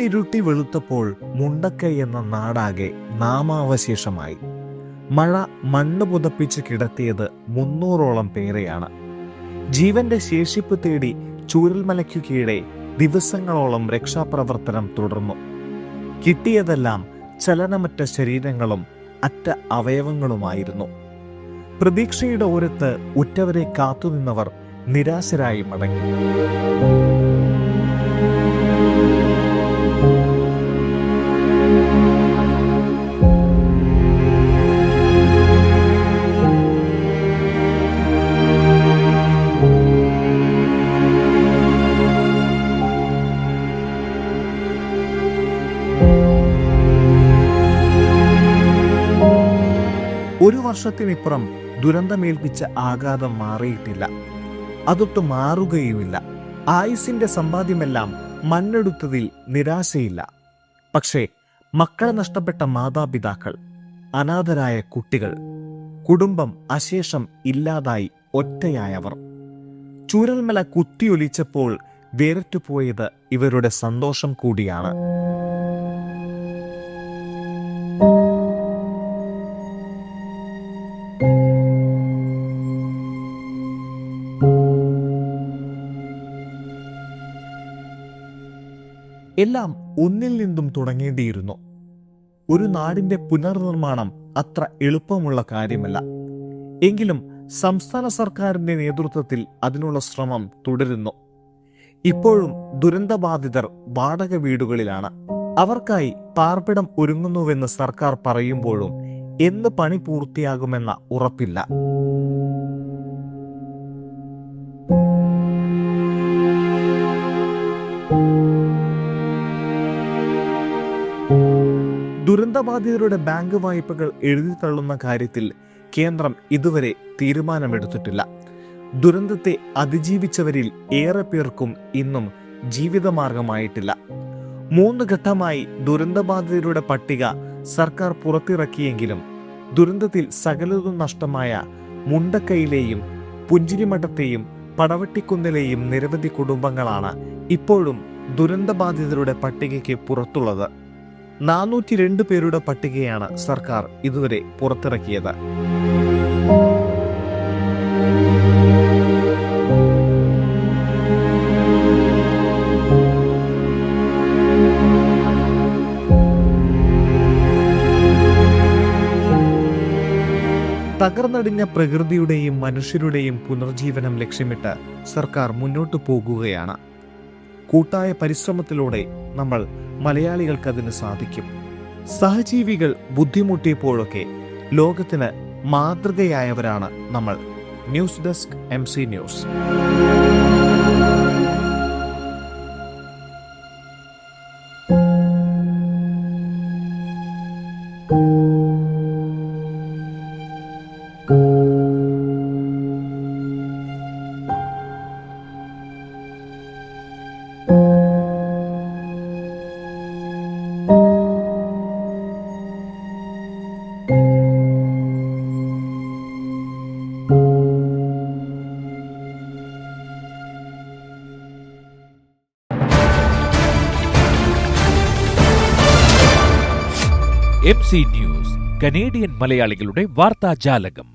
മണ്ണിരുട്ടി വെളുത്തപ്പോൾ മുണ്ടക്കൈ എന്ന നാടാകെ നാമാവശേഷമായി. മഴ മണ്ണ് പുതപ്പിച്ച് കിടത്തിയത് 300ഓളം പേരെയാണ്. ജീവന്റെ ശേഷിപ്പ് തേടി ചൂരൽമലയ്ക്കു കീഴെ ദിവസങ്ങളോളം രക്ഷാപ്രവർത്തനം തുടർന്നു. കിട്ടിയതെല്ലാം ചലനമറ്റ ശരീരങ്ങളും അറ്റ അവയവങ്ങളുമായിരുന്നു. പ്രതീക്ഷയുടെ ഓരത്ത് ഉറ്റവരെ കാത്തുനിന്നവർ നിരാശരായി മടങ്ങി. ഒരു വർഷത്തിനിപ്പുറം ദുരന്തമേൽപ്പിച്ച ആഘാതം മാറിയിട്ടില്ല, അതൊട്ട് മാറുകയുമില്ല. ആയുസിന്റെ സമ്പാദ്യമെല്ലാം മണ്ണെടുത്തതിൽ നിരാശയില്ല. പക്ഷേ മക്കളെ നഷ്ടപ്പെട്ട മാതാപിതാക്കൾ, അനാഥരായ കുട്ടികൾ, കുടുംബം അശേഷം ഇല്ലാതായി ഒറ്റയായവർ. ചൂരൽമല കുത്തിയൊലിച്ചപ്പോൾ വേറിട്ടുപോയത് ഇവരുടെ സന്തോഷം കൂടിയാണ്. എല്ലാം ഒന്നിൽ നിന്നും തുടങ്ങേണ്ടിയിരുന്നു. ഒരു നാടിന്റെ പുനർനിർമ്മാണം അത്ര എളുപ്പമുള്ള കാര്യമല്ല. എങ്കിലും സംസ്ഥാന സർക്കാരിന്റെ നേതൃത്വത്തിൽ അതിനുള്ള ശ്രമം തുടരുന്നു. ഇപ്പോഴും ദുരന്തബാധിതർ വാടക വീടുകളിലാണ്. അവർക്കായി പാർപ്പിടം ഒരുങ്ങുന്നുവെന്ന് സർക്കാർ പറയുമ്പോഴും എന്ന് പണി പൂർത്തിയാകുമെന്ന ഉറപ്പില്ല. ദുരന്തബാധിതരുടെ ബാങ്ക് വായ്പകൾ എഴുതിത്തള്ളുന്ന കാര്യത്തിൽ കേന്ദ്രം ഇതുവരെ തീരുമാനമെടുത്തിട്ടില്ല. ദുരന്തത്തെ അതിജീവിച്ചവരിൽ ഏറെ പേർക്കും ഇന്നും ജീവിതമാർഗമായിട്ടില്ല. 3 ഘട്ടമായി ദുരന്തബാധിതരുടെ പട്ടിക സർക്കാർ പുറത്തിറക്കിയെങ്കിലും ദുരന്തത്തിൽ സകലതും നഷ്ടമായ മുണ്ടക്കൈയിലെയും പുഞ്ചിരിമഠത്തെയും പടവട്ടിക്കുന്നിലെയും നിരവധി കുടുംബങ്ങളാണ് ഇപ്പോഴും ദുരന്തബാധിതരുടെ പട്ടികയ്ക്ക് പുറത്തുള്ളത്. 402 പേരുടെ പട്ടികയാണ് സർക്കാർ ഇതുവരെ പുറത്തിറക്കിയത്. തകർന്നടിഞ്ഞ പ്രകൃതിയുടെയും മനുഷ്യരുടെയും പുനർജീവനം ലക്ഷ്യമിട്ട് സർക്കാർ മുന്നോട്ടു പോകുകയാണ്. കൂട്ടായ പരിശ്രമത്തിലൂടെ നമ്മൾ മലയാളികൾക്കതിന് സാധിക്കും. സഹജീവികൾ ബുദ്ധിമുട്ടിയപ്പോഴൊക്കെ ലോകത്തിന് മാതൃകയായവരാണ് നമ്മൾ. News desk MC news. MC news, Canadian മലയാളികളുടെ വാർത്താജാലകം.